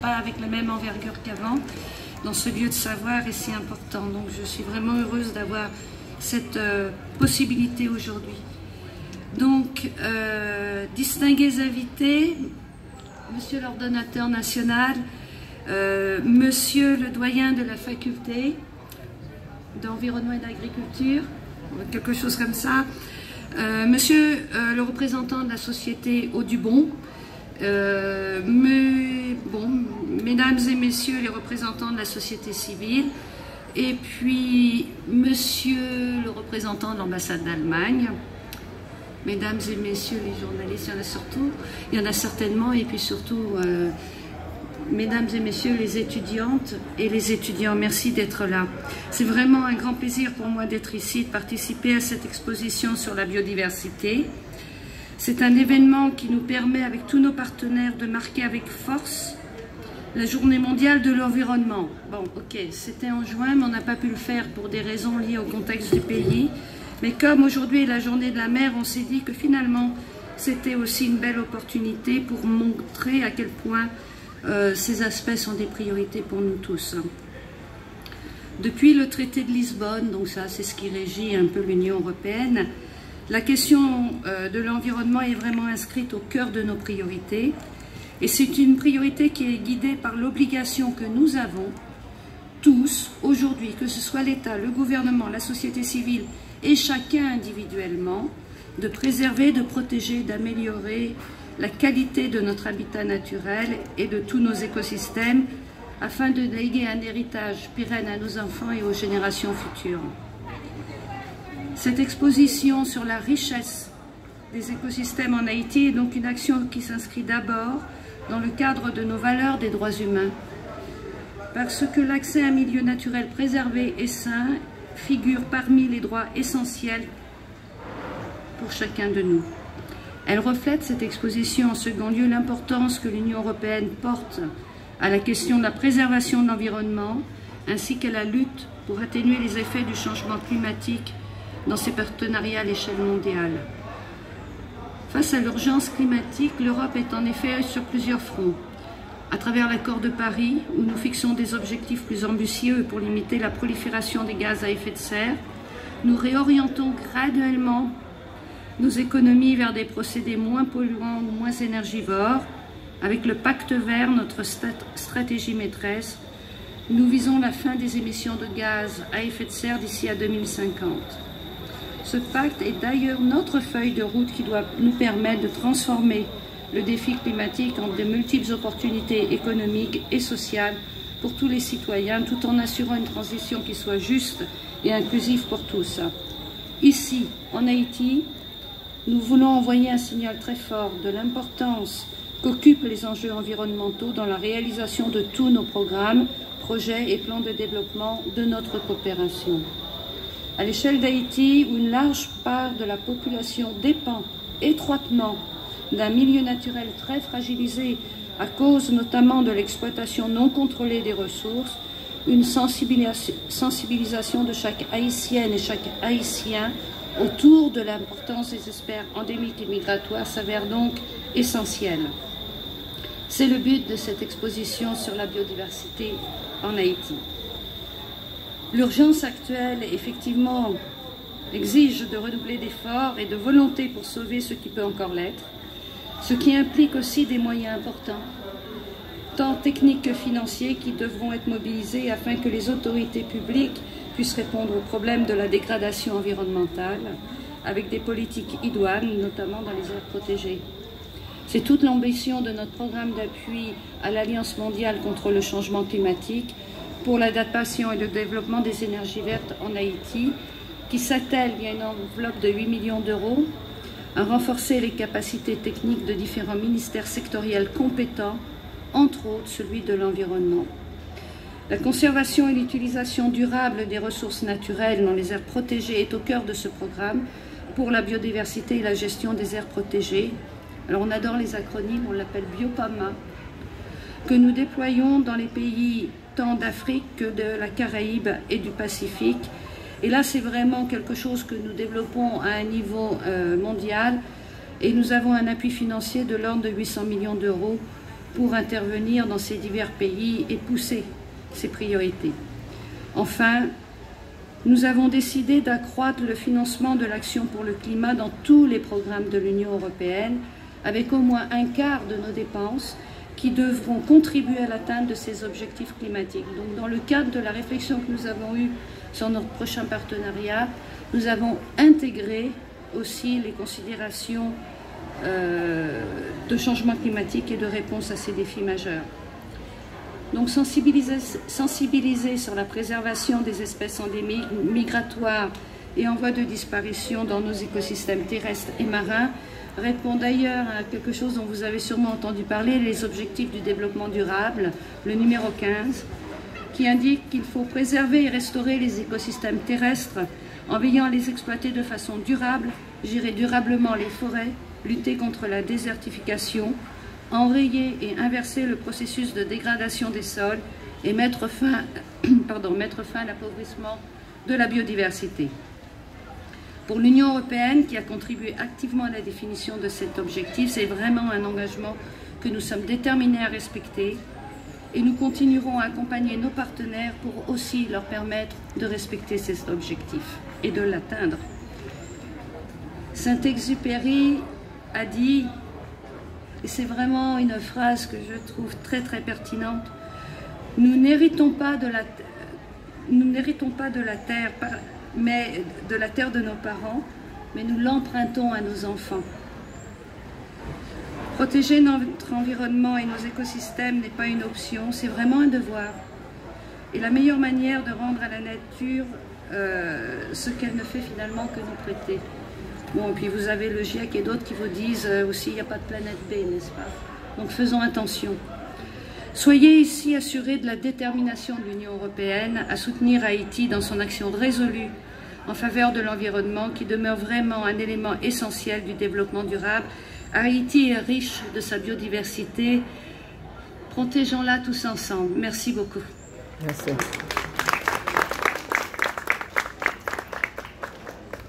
pas avec la même envergure qu'avant, dans ce lieu de savoir est si important. Donc je suis vraiment heureuse d'avoir cette possibilité aujourd'hui. Donc, distingués invités, Monsieur l'ordonnateur national, Monsieur le doyen de la faculté d'environnement et d'agriculture, quelque chose comme ça, Monsieur le représentant de la société Audubon, Mesdames et Messieurs les représentants de la société civile, et puis Monsieur le représentant de l'ambassade d'Allemagne, Mesdames et Messieurs les journalistes, il y en a certainement, et puis surtout Mesdames et Messieurs les étudiantes et les étudiants, merci d'être là. C'est vraiment un grand plaisir pour moi d'être ici, de participer à cette exposition sur la biodiversité. C'est un événement qui nous permet, avec tous nos partenaires, de marquer avec force la journée mondiale de l'environnement. Bon, ok, c'était en juin, mais on n'a pas pu le faire pour des raisons liées au contexte du pays. Mais comme aujourd'hui est la journée de la mer, on s'est dit que finalement, c'était aussi une belle opportunité pour montrer à quel point ces aspects sont des priorités pour nous tous. Depuis le traité de Lisbonne, donc ça c'est ce qui régit un peu l'Union européenne, la question de l'environnement est vraiment inscrite au cœur de nos priorités. Et c'est une priorité qui est guidée par l'obligation que nous avons tous aujourd'hui, que ce soit l'État, le gouvernement, la société civile et chacun individuellement, de préserver, de protéger, d'améliorer la qualité de notre habitat naturel et de tous nos écosystèmes afin de léguer un héritage pérenne à nos enfants et aux générations futures. Cette exposition sur la richesse des écosystèmes en Haïti est donc une action qui s'inscrit d'abord dans le cadre de nos valeurs des droits humains, parce que l'accès à un milieu naturel préservé et sain figure parmi les droits essentiels pour chacun de nous. Elle reflète, cette exposition, en second lieu, l'importance que l'Union européenne porte à la question de la préservation de l'environnement, ainsi qu'à la lutte pour atténuer les effets du changement climatique dans ses partenariats à l'échelle mondiale. Face à l'urgence climatique, l'Europe est en effet sur plusieurs fronts. À travers l'accord de Paris, où nous fixons des objectifs plus ambitieux pour limiter la prolifération des gaz à effet de serre, nous réorientons graduellement nos économies vers des procédés moins polluants ou moins énergivores. Avec le pacte vert, notre stratégie maîtresse, nous visons la fin des émissions de gaz à effet de serre d'ici à 2050. Ce pacte est d'ailleurs notre feuille de route qui doit nous permettre de transformer le défi climatique en de multiples opportunités économiques et sociales pour tous les citoyens, tout en assurant une transition qui soit juste et inclusive pour tous. Ici, en Haïti, nous voulons envoyer un signal très fort de l'importance qu'occupent les enjeux environnementaux dans la réalisation de tous nos programmes, projets et plans de développement de notre coopération. À l'échelle d'Haïti, où une large part de la population dépend étroitement d'un milieu naturel très fragilisé à cause notamment de l'exploitation non contrôlée des ressources, une sensibilisation de chaque Haïtienne et chaque Haïtien autour de l'importance des espèces endémiques et migratoires s'avère donc essentielle. C'est le but de cette exposition sur la biodiversité en Haïti. L'urgence actuelle, effectivement, exige de redoubler d'efforts et de volonté pour sauver ce qui peut encore l'être, ce qui implique aussi des moyens importants, tant techniques que financiers, qui devront être mobilisés afin que les autorités publiques puissent répondre aux problèmes de la dégradation environnementale avec des politiques idoines, notamment dans les aires protégées. C'est toute l'ambition de notre programme d'appui à l'Alliance mondiale contre le changement climatique pour l'adaptation et le développement des énergies vertes en Haïti, qui s'attelle via une enveloppe de 8 millions d'euros à renforcer les capacités techniques de différents ministères sectoriels compétents, entre autres celui de l'environnement. La conservation et l'utilisation durable des ressources naturelles dans les aires protégées est au cœur de ce programme pour la biodiversité et la gestion des aires protégées. Alors on adore les acronymes, on l'appelle Biopama, que nous déployons dans les pays tant d'Afrique que de la Caraïbe et du Pacifique. Et là, c'est vraiment quelque chose que nous développons à un niveau mondial et nous avons un appui financier de l'ordre de 800 millions d'euros pour intervenir dans ces divers pays et pousser ces priorités. Enfin, nous avons décidé d'accroître le financement de l'action pour le climat dans tous les programmes de l'Union européenne, avec au moins un quart de nos dépenses qui devront contribuer à l'atteinte de ces objectifs climatiques. Donc, dans le cadre de la réflexion que nous avons eue sur notre prochain partenariat, nous avons intégré aussi les considérations de changement climatique et de réponse à ces défis majeurs. Donc sensibiliser sur la préservation des espèces endémiques, migratoires et en voie de disparition dans nos écosystèmes terrestres et marins répond d'ailleurs à quelque chose dont vous avez sûrement entendu parler, les objectifs du développement durable, le numéro 15, qui indique qu'il faut préserver et restaurer les écosystèmes terrestres en veillant à les exploiter de façon durable, gérer durablement les forêts, lutter contre la désertification, enrayer et inverser le processus de dégradation des sols et mettre fin à l'appauvrissement de la biodiversité. Pour l'Union européenne, qui a contribué activement à la définition de cet objectif, c'est vraiment un engagement que nous sommes déterminés à respecter et nous continuerons à accompagner nos partenaires pour aussi leur permettre de respecter cet objectif et de l'atteindre. Saint-Exupéry a dit, et c'est vraiment une phrase que je trouve très très pertinente, nous n'héritons pas de la terre, mais de la terre de nos parents, mais nous l'empruntons à nos enfants. Protéger notre environnement et nos écosystèmes n'est pas une option, c'est vraiment un devoir. Et la meilleure manière de rendre à la nature ce qu'elle ne fait finalement que nous prêter. Bon, et puis vous avez le GIEC et d'autres qui vous disent aussi il n'y a pas de planète B, n'est-ce pas? Donc faisons attention. Soyez ici assurés de la détermination de l'Union européenne à soutenir Haïti dans son action résolue en faveur de l'environnement qui demeure vraiment un élément essentiel du développement durable. Haïti est riche de sa biodiversité. Protégeons-la tous ensemble. Merci beaucoup. Merci.